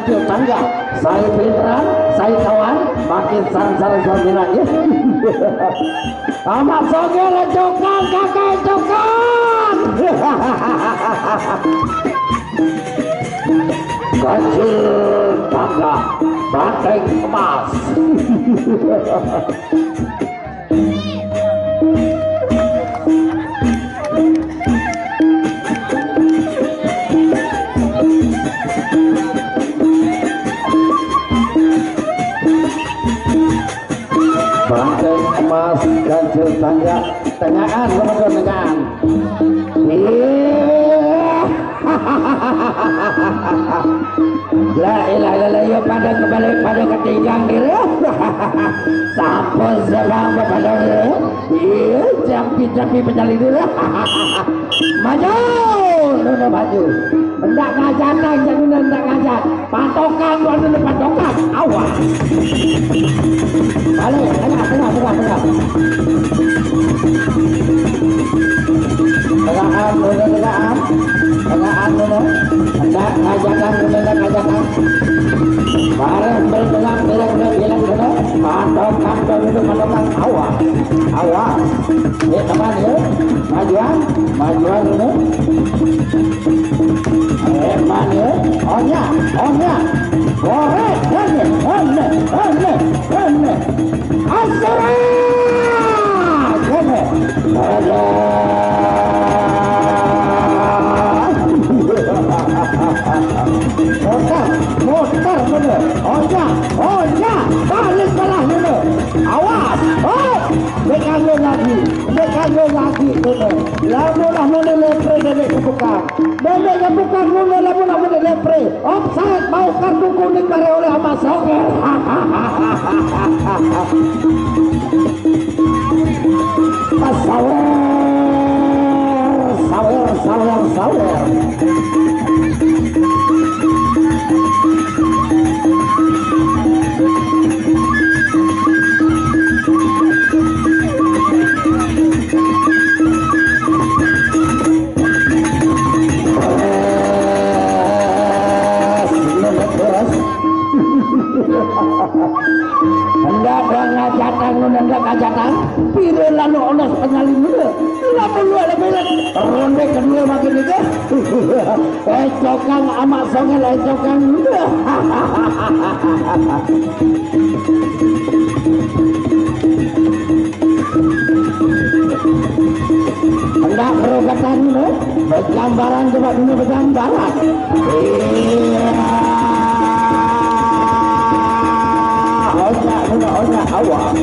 ganjil tangga. Saya pinteran, saya kawan, makin sarang-sarang suaminanya. Amat soge lecokan, kakak cokan. Ganjil tangga, banteng emas. Banteng emas ganjil tangga tengahan teman-teman tengahan. La ilaha illallah ya pada kembali pada ketinggang diri. Sampun serang pada diri. Iya jampi penyali diri. Maju, nuna maju. Hendak ngajak nang jangan hendak ngajak. Patokan gua dulu patokan. Awas. Balik tengah. Tengahan dulu. Hendak ngajakan bareng bergerak bilang dulu. Patokan awas. Ini teman ya. Majuan dulu. Eman ya. Onya. Goreng. Asara. Gene. Motor bener. Onya. Balik kalah bener. Awas. Dekalo lagi bener. Lamun lepre dedek kebukan. Dedek kebukan bener lamun lepre. Offside mau kartu kuning bare oleh Amat Soge. Sawer. Hendak ngajatan pire lalu onos penyalin dulu lalu lu ada belet ronde kedua makin itu ecokan Amat Soge ecokan dulu. Hendak berogatan dulu berjambaran coba dulu berjambaran. Onya awal.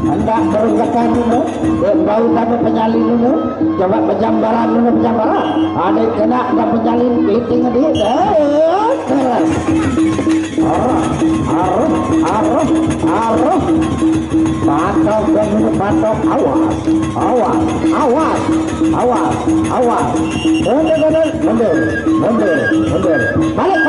Hendak berungkakan dulu. Dan bau tanpa penyalin dulu. Coba penjambaran. Ada kena ada penyalin piting dia. Keras. Aruf. Patok. Awas. Mundur. Balik.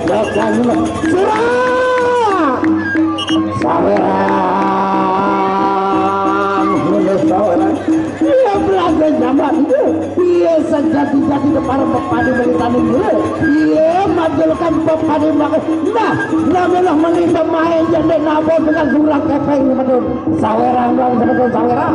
Jangan saweran dia belajar zaman itu dia sejati-jati depan pepadi beritanin dulu dia majulkan pepadi makan nah melintah main jadi nabok dengan surang kepeng betul saweran saweran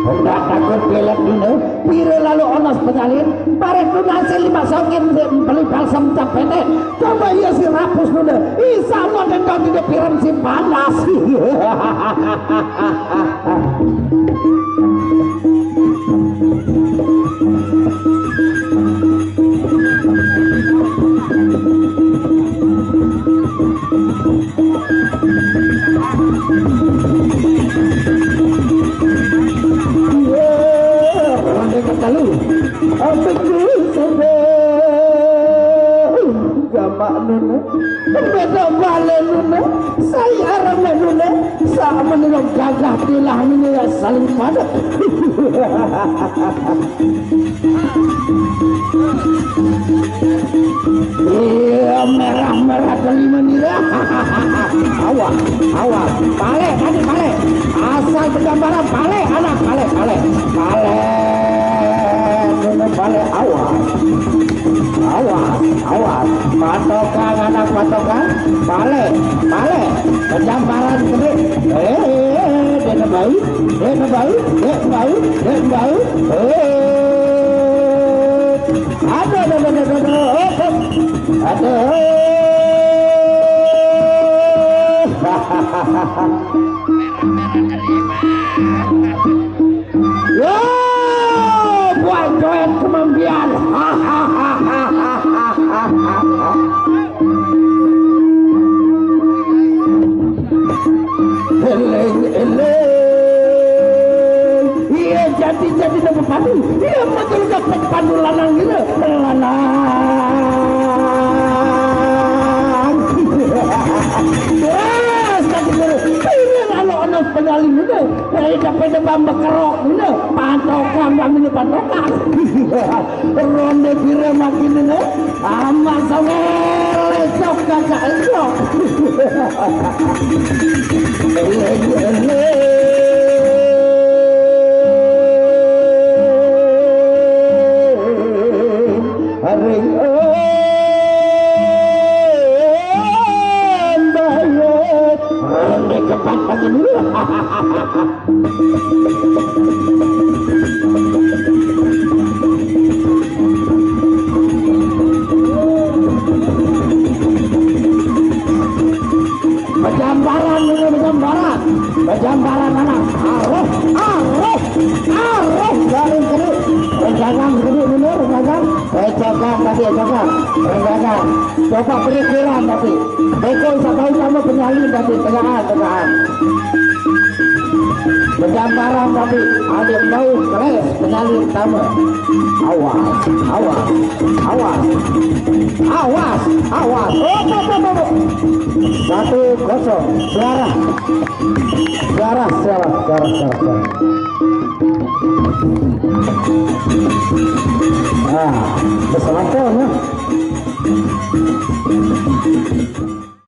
hendak takut belak dulu pire lalu onos penyalin barek lu nasi 5 songin beli balsam capene coba iya si rapus dulu isa lo dendam di piram si panas. Gamak nuna beda bale nuna saya arame nuna bisa menurut gagah tilah ini ya saling padat. Iya merah-merah kelima nira. Awas, awas, pale tadi pale. Asal bergambaran pale, anak pale, pale, pale, bener pale, awas, awas, awas, patokan anak patokan, pale, pale, bergambaran gede. Dia baik, dia baik, dia baik, dia baik. Ada. Yo, buat joet kemampian. Iya jadi dapat padu. Iya betul dapat padu lanang gitu. Lanang. Yes, tadi guru. Ini kalau anak penyalin itu, saya dapat bamba kerok ini, patokan bang ini patokan. Ronde kira makin ini, amat sama lecok kakak lecok. Haring bayar ronde kepat pagi dulu. Bajambaran dulu, bajambaran, bajambaran anak. Aroh, aroh, aroh, garing kiri, regangan kiri dulu, regangan, regangan tadi, regangan, coba perikiran tadi, bekol sampai kamu penyalin tadi, tegahan, bajambaran tadi, ada bau keles, penyalin kamu, awas, awas, awas, awas, awas, oh. 1-0 suara. Bersama ya.